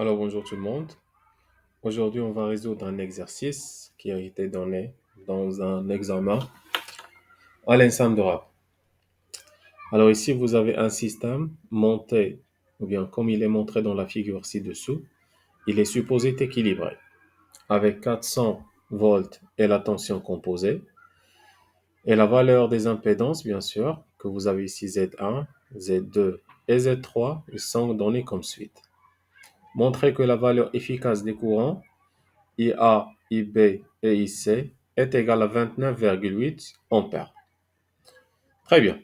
Alors bonjour tout le monde. Aujourd'hui, on va résoudre un exercice qui a été donné dans un examen à l'ENSAM de rap. Alors ici, vous avez un système monté, ou bien comme il est montré dans la figure ci-dessous, il est supposé être équilibré avec 400 volts et la tension composée et la valeur des impédances, bien sûr, que vous avez ici Z1, Z2 et Z3, ils sont donnés comme suite. Montrez que la valeur efficace des courants IA, IB et IC est égal à 29,8 ampères. Très bien.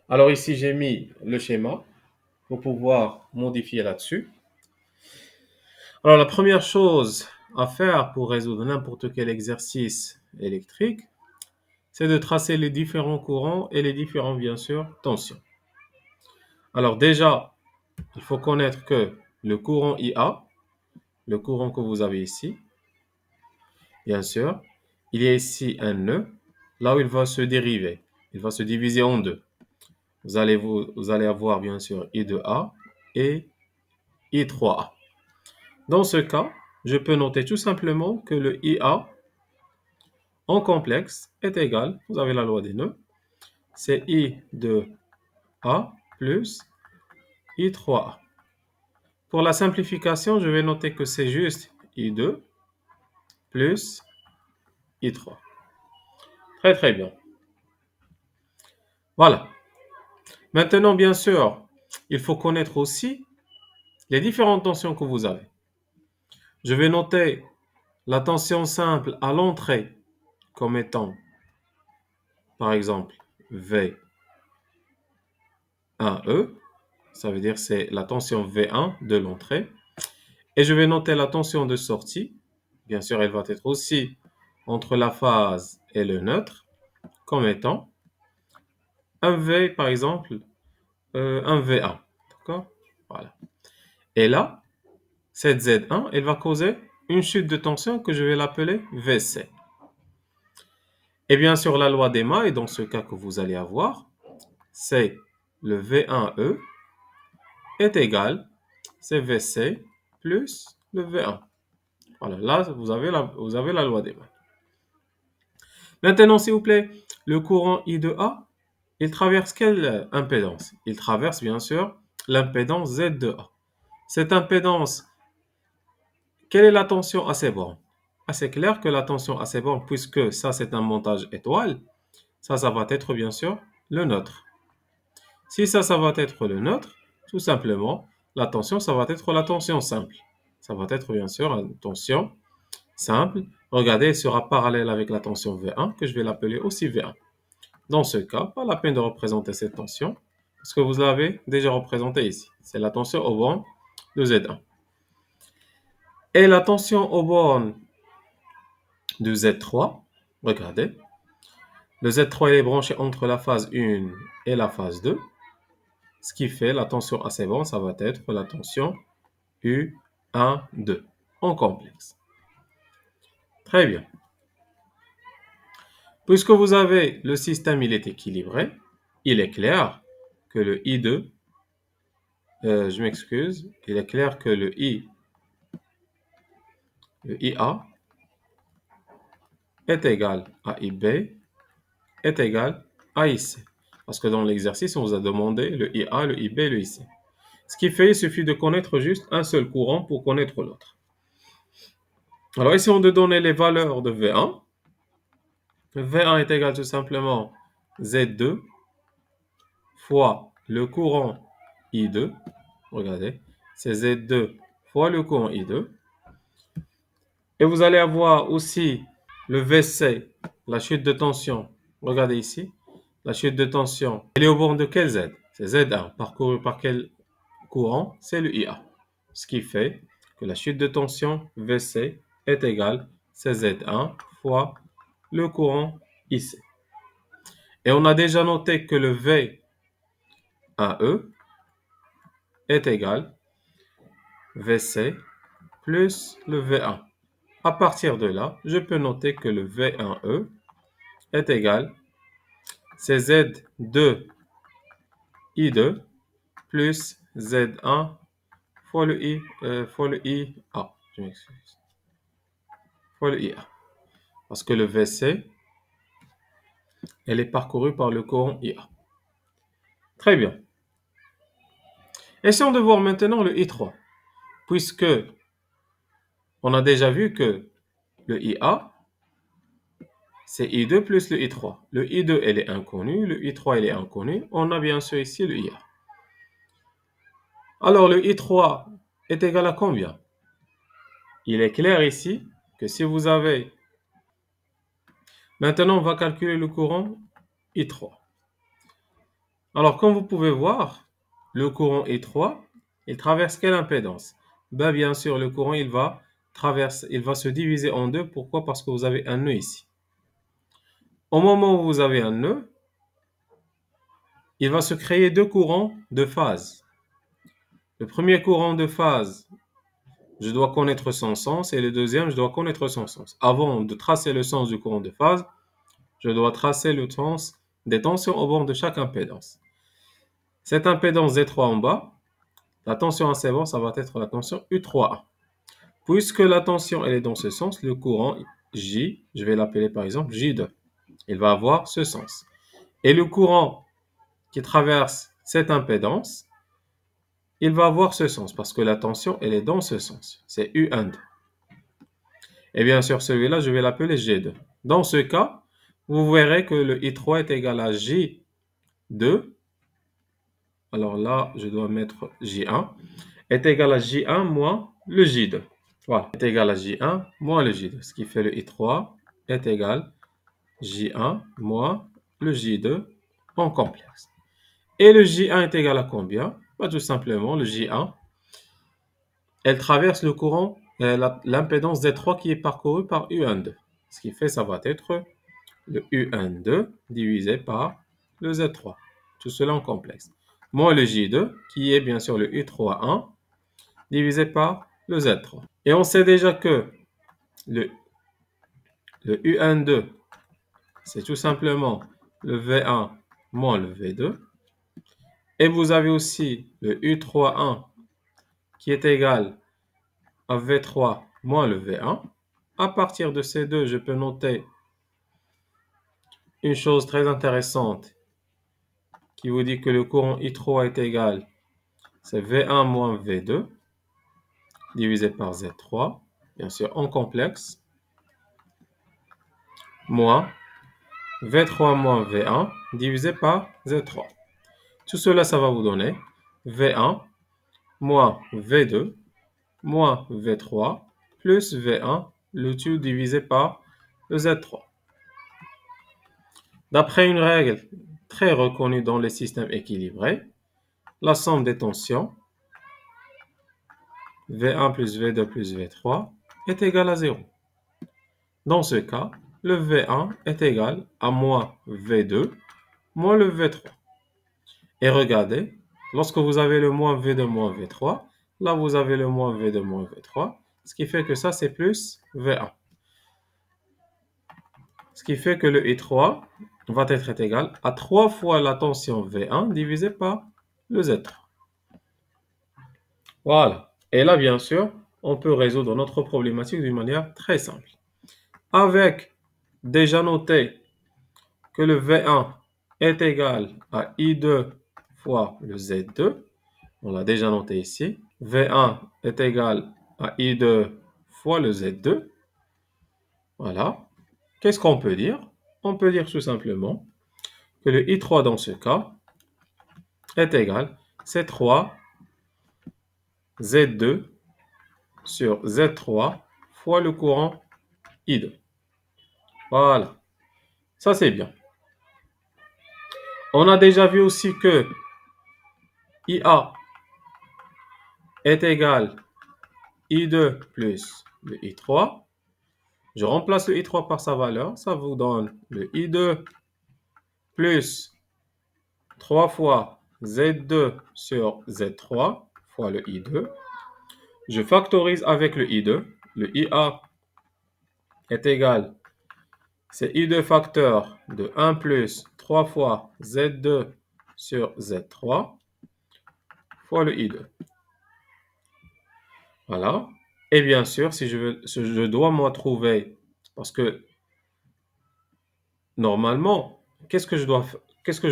Alors ici, j'ai mis le schéma pour pouvoir modifier là-dessus. Alors la première chose à faire pour résoudre n'importe quel exercice électrique, c'est de tracer les différents courants et les différentes, bien sûr, tensions. Alors déjà, il faut connaître que le courant IA, le courant que vous avez ici, bien sûr, il y a ici un nœud, là où il va se dériver. Il va se diviser en deux. Vous allez avoir bien sûr I2A et I3A. Dans ce cas, je peux noter tout simplement que le IA en complexe est égal, vous avez la loi des nœuds, c'est I2A plus I3A. Pour la simplification, je vais noter que c'est juste I2 plus I3. Très très bien. Voilà. Maintenant, bien sûr, il faut connaître aussi les différentes tensions que vous avez. Je vais noter la tension simple à l'entrée comme étant, par exemple, V1E, ça veut dire c'est la tension V1 de l'entrée. Et je vais noter la tension de sortie. Bien sûr, elle va être aussi entre la phase et le neutre comme étant un V, par exemple, un V1. D'accord? Voilà. Et là, cette Z1, elle va causer une chute de tension que je vais l'appeler VC. Et bien sûr, la loi d'Ema, et dans ce cas que vous allez avoir, c'est le V1E est égal, c'est VC plus le V1. Voilà, là, vous avez la loi d'Ema. Maintenant, s'il vous plaît, le courant I2A, il traverse quelle impédance? Il traverse, bien sûr, l'impédance Z2A. Cette impédance, quelle est la tension à ces bornes? Ah, c'est clair que la tension à ces bornes, puisque ça, c'est un montage étoile, ça va être, bien sûr, le neutre. Si ça va être le neutre, tout simplement, la tension, ça va être la tension simple. Ça va être bien sûr une tension simple. Regardez, elle sera parallèle avec la tension V1, que je vais l'appeler aussi V1. Dans ce cas, pas la peine de représenter cette tension, parce que vous l'avez déjà représentée ici. C'est la tension aux bornes de Z1. Et la tension aux bornes de Z3, regardez, le Z3 est branché entre la phase 1 et la phase 2. Ce qui fait la tension assez bornes, ça va être la tension U1, 2 en complexe. Très bien. Puisque vous avez le système, il est équilibré, il est clair que le I2, je m'excuse, il est clair que le IA est égal à IB est égal à IC. Parce que dans l'exercice, on vous a demandé le IA, le IB et le IC. Ce qui fait, il suffit de connaître juste un seul courant pour connaître l'autre. Alors, essayons de donner les valeurs de V1. V1 est égal tout simplement Z2 fois le courant I2. Regardez, c'est Z2 fois le courant I2. Et vous allez avoir aussi le VC, la chute de tension. Regardez ici, la chute de tension. Elle est au bord de quel Z? C'est Z1. Parcouru par quel courant? C'est le IA. Ce qui fait que la chute de tension VC est égale à Z1 fois le courant IC. Et on a déjà noté que le V1E est égal VC plus le V1. À partir de là, je peux noter que le V1E est égal à Z2 I2 plus Z1 fois le IA. Je m'excuse. Fois le IA. Parce que le VC, elle est parcourue par le courant IA. Très bien. Essayons de voir maintenant le I3. Puisque on a déjà vu que le IA, c'est I2 plus le I3. Le I2, elle est inconnue. Le I3, elle est inconnu. On a bien sûr ici le IA. Alors, le I3 est égal à combien? Il est clair ici que si vous avez... Maintenant, on va calculer le courant I3. Alors, comme vous pouvez voir, le courant I3, il traverse quelle impédance? Ben, bien sûr, le courant, il va se diviser en deux. Pourquoi? Parce que vous avez un nœud ici. Au moment où vous avez un nœud, il va se créer deux courants de phase. Le premier courant de phase, je dois connaître son sens, et le deuxième, je dois connaître son sens. Avant de tracer le sens du courant de phase, je dois tracer le sens des tensions au bord de chaque impédance. Cette impédance Z3 en bas, la tension à ses bords, ça va être la tension U3A. Puisque la tension elle est dans ce sens, le courant J, je vais l'appeler par exemple J2, il va avoir ce sens. Et le courant qui traverse cette impédance, il va avoir ce sens parce que la tension elle est dans ce sens, c'est U1. Et bien sûr celui-là, je vais l'appeler G2. Dans ce cas, vous verrez que le I3 est égal à J2. Alors là, je dois mettre J1 est égal à J1 moins le J2. Voilà, est égal à J1 moins le J2. Ce qui fait le I3 est égal à J1 moins le J2 en complexe. Et le J1 est égal à combien? Bah, tout simplement, le J1, elle traverse le courant, l'impédance Z3 qui est parcourue par U12. Ce qui fait, ça va être le U12 divisé par le Z3. Tout cela en complexe. Moins le J2, qui est bien sûr le U31, divisé par le Z3. Et on sait déjà que le U12, c'est tout simplement le V1 moins le V2. Et vous avez aussi le U31 qui est égal à V3 moins le V1. À partir de ces deux, je peux noter une chose très intéressante qui vous dit que le courant I3 est égal, c'est V1 moins V2 divisé par Z3, bien sûr en complexe, moins V3 moins V1 divisé par Z3. Tout cela, ça va vous donner V1 moins V2 moins V3 plus V1, le tout divisé par le Z3. D'après une règle très reconnue dans les systèmes équilibrés, la somme des tensions V1 plus V2 plus V3 est égale à 0. Dans ce cas, le V1 est égal à moins V2 moins le V3. Et regardez, lorsque vous avez le moins V2 moins V3, là vous avez le moins V2 moins V3, ce qui fait que ça c'est plus V1. Ce qui fait que le I3 va être égal à 3 fois la tension V1 divisé par le Z3. Voilà. Et là, bien sûr, on peut résoudre notre problématique d'une manière très simple. Avec déjà noté que le V1 est égal à I2 fois le Z2, on l'a déjà noté ici. V1 est égal à I2 fois le Z2. Voilà. Qu'est-ce qu'on peut dire? On peut dire tout simplement que le I3 dans ce cas est égal à C3 Z2 sur Z3 fois le courant I2. Voilà. Ça, c'est bien. On a déjà vu aussi que IA est égal à I2 plus le I3. Je remplace le I3 par sa valeur. Ça vous donne le I2 plus 3 fois Z2 sur Z3 fois le I2. Je factorise avec le I2. Le IA est égal, c'est I2 facteur de 1 plus 3 fois Z2 sur Z3 fois le I2. Voilà. Et bien sûr, si je dois moi trouver, parce que normalement, qu'est-ce que je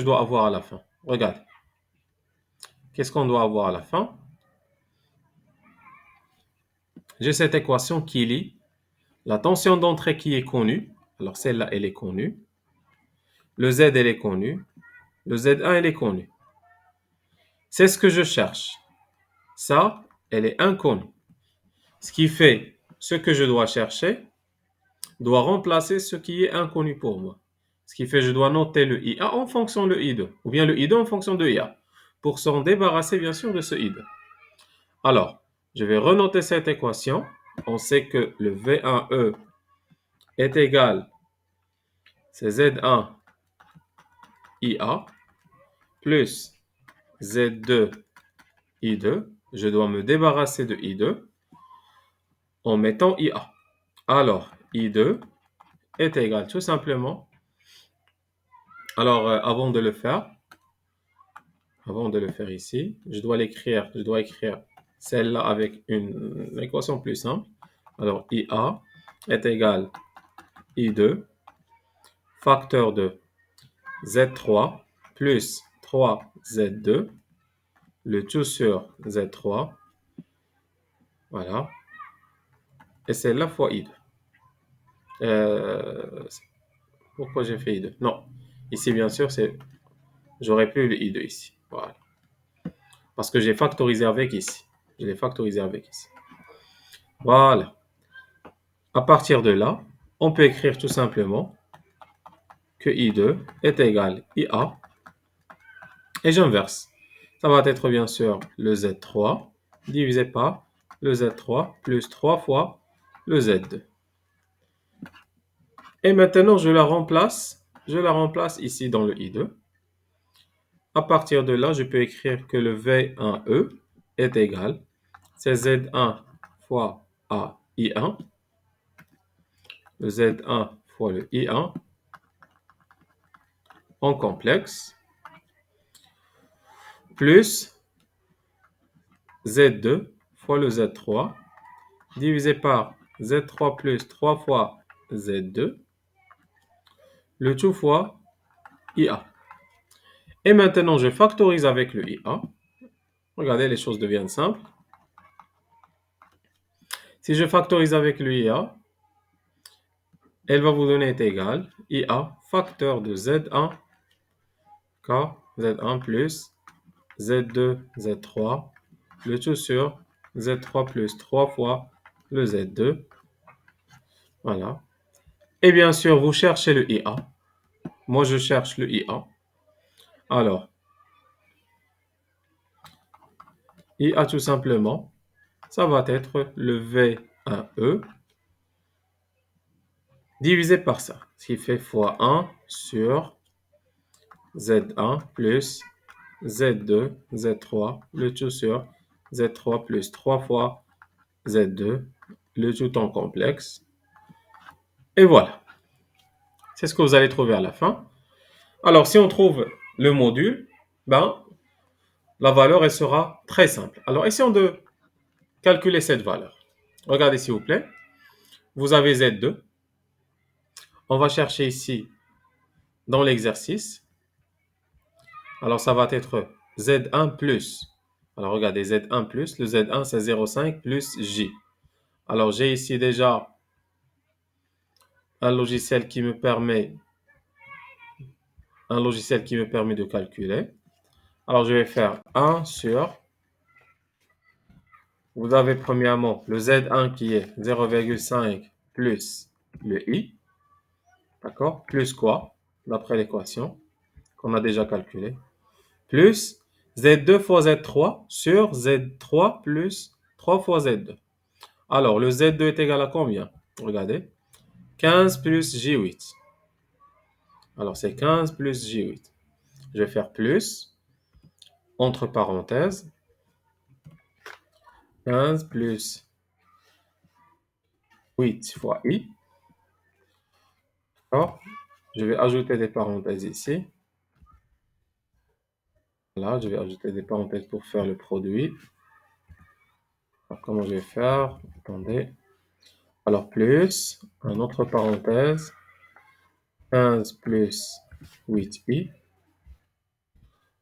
dois avoir à la fin? Regarde, qu'est-ce qu'on doit avoir à la fin? J'ai cette équation qui lie la tension d'entrée qui est connue. Alors celle-là, elle est connue. Le Z, elle est connue. Le Z1, elle est connue. C'est ce que je cherche. Ça, elle est inconnue. Ce qui fait ce que je dois chercher doit remplacer ce qui est inconnu pour moi. Ce qui fait que je dois noter le IA en fonction de I2, ou bien le I2 en fonction de IA, pour s'en débarrasser bien sûr de ce I2. Alors, je vais renoter cette équation. On sait que le V1E est égal, c'est Z1 IA plus Z2 I2. Je dois me débarrasser de I2 en mettant IA. Alors, I2 est égal tout simplement. Alors, avant de le faire ici, je dois écrire celle-là avec une équation plus simple. Alors, IA est égal I2, facteur de Z3 plus 3Z2, le tout sur Z3, voilà, et celle-là fois I2. Pourquoi j'ai fait I2? Non, ici, bien sûr, j'aurais plus le I2 ici, voilà, parce que j'ai factorisé avec ici. Je l'ai factorisé avec ici. Voilà. À partir de là, on peut écrire tout simplement que I2 est égal à IA et j'inverse. Ça va être bien sûr le Z3 divisé par le Z3 plus 3 fois le Z2. Et maintenant, je la remplace ici dans le I2. À partir de là, je peux écrire que le V1E est égal, c'est Z1 fois AI1, le Z1 fois le I1 en complexe, plus Z2 fois le Z3, divisé par Z3 plus 3 fois Z2, le tout fois IA. Et maintenant, je factorise avec le IA. Regardez, les choses deviennent simples. Si je factorise avec le IA, elle va vous donner est égal IA facteur de Z1 K Z1 plus Z2 Z3, le tout sur Z3 plus 3 fois le Z2. Voilà. Et bien sûr, vous cherchez le IA. Moi, je cherche le IA. Alors, IA tout simplement, ça va être le V1E divisé par ça. Ce qui fait fois 1 sur Z1 plus Z2, Z3, le tout sur Z3 plus 3 fois Z2, le tout en complexe. Et voilà. C'est ce que vous allez trouver à la fin. Alors, si on trouve le module, ben, la valeur, elle sera très simple. Alors, essayons de calculer cette valeur. Regardez, s'il vous plaît. Vous avez Z2. On va chercher ici dans l'exercice. Alors, ça va être Z1 plus. Alors, regardez, Z1 plus. Le Z1, c'est 0,5 plus J. Alors, j'ai ici déjà un logiciel qui me permet de calculer. Alors, je vais faire 1 sur, vous avez premièrement le Z1 qui est 0,5 plus le I, d'accord? Plus quoi? D'après l'équation qu'on a déjà calculée. Plus Z2 fois Z3 sur Z3 plus 3 fois Z2. Alors, le Z2 est égal à combien? Regardez. 15 plus J8. Alors, c'est 15 plus J8. Je vais faire plus, entre parenthèses, 15 plus 8 fois I. D'accord? Je vais ajouter des parenthèses ici. Là, je vais ajouter des parenthèses pour faire le produit. Alors, comment je vais faire? Attendez. Alors, plus, un autre parenthèse, 15 plus 8i,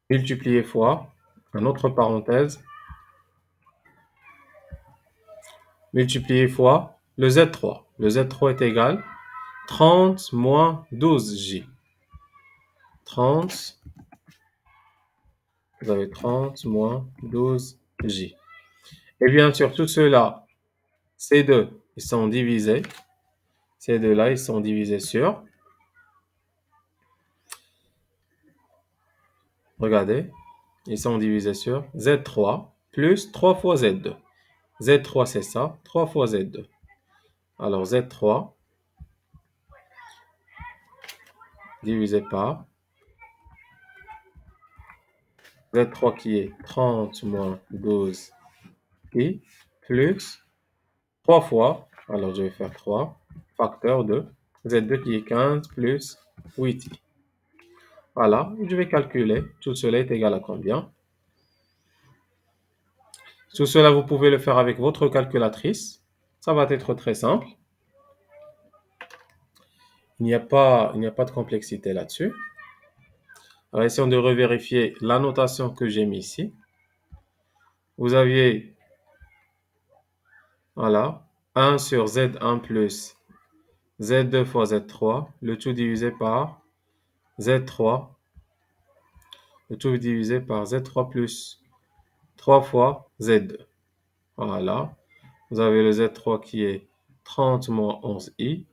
multiplié fois, un autre parenthèse, multiplié fois le Z3. Le Z3 est égal 30 moins 12J. 30, vous avez 30 moins 12J. Et bien sûr, tout cela, ces deux, ils sont divisés. Ces deux-là, ils sont divisés sur, regardez, ils sont divisés sur Z3 plus 3 fois Z2. Z3, c'est ça, 3 fois Z2. Alors, Z3 divisé par Z3 qui est 30 moins 12 i plus 3 fois, alors je vais faire 3, facteur de Z2 qui est 15 plus 8i. Voilà, je vais calculer. Tout cela est égal à combien? Tout cela, vous pouvez le faire avec votre calculatrice. Ça va être très simple. Il n'y a pas de complexité là-dessus. Alors, essayons de revérifier la notation que j'ai mise ici. Vous aviez, voilà, 1 sur Z1 plus Z2 fois Z3, le tout divisé par Z3, le tout divisé par Z3 plus 3 fois Z2. Voilà, vous avez le Z3 qui est 30 moins 11i.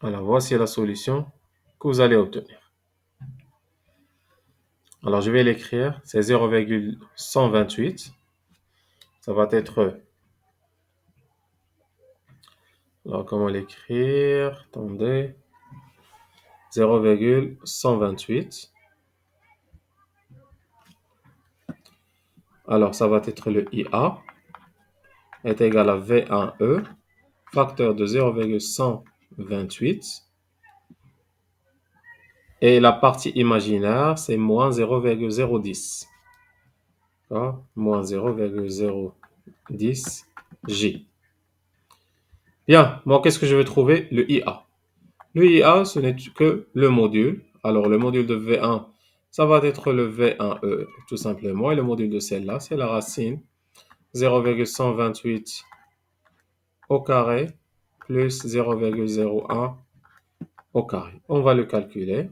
Alors, voici la solution que vous allez obtenir. Alors, je vais l'écrire, c'est 0,128. Ça va être... Alors, comment l'écrire? Attendez. 0,128. Alors, ça va être le IA est égal à V1E, facteur de 0,128. Et la partie imaginaire, c'est moins 0,010. Moins 0,010 J. Bien, moi, qu'est-ce que je vais trouver? Le IA. Le IA, ce n'est que le module. Alors, le module de V1, ça va être le V1E, tout simplement. Et le module de celle-là, c'est la racine 0,128 au carré plus 0,01 au carré. On va le calculer.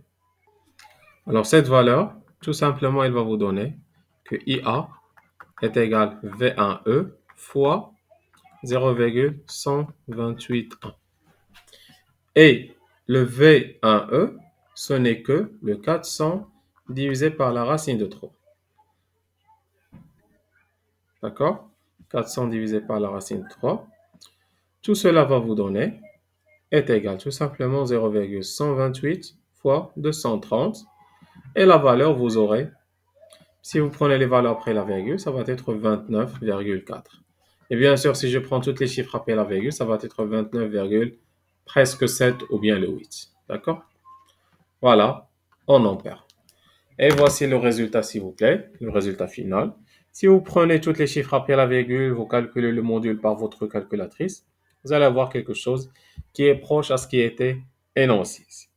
Alors, cette valeur, tout simplement, elle va vous donner que IA est égal à V1E fois 0,128,1. Et le V1E, ce n'est que le 400 divisé par la racine de 3. D'accord? 400 divisé par la racine de 3. Tout cela va vous donner est égal tout simplement 0,128 fois 230. Et la valeur, vous aurez, si vous prenez les valeurs après la virgule, ça va être 29,4. Et bien sûr, si je prends tous les chiffres après la virgule, ça va être 29, presque 7 ou bien le 8. D'accord? Voilà, en ampères. Et voici le résultat, s'il vous plaît, le résultat final. Si vous prenez tous les chiffres après la virgule, vous calculez le module par votre calculatrice, vous allez avoir quelque chose qui est proche à ce qui était énoncé ici.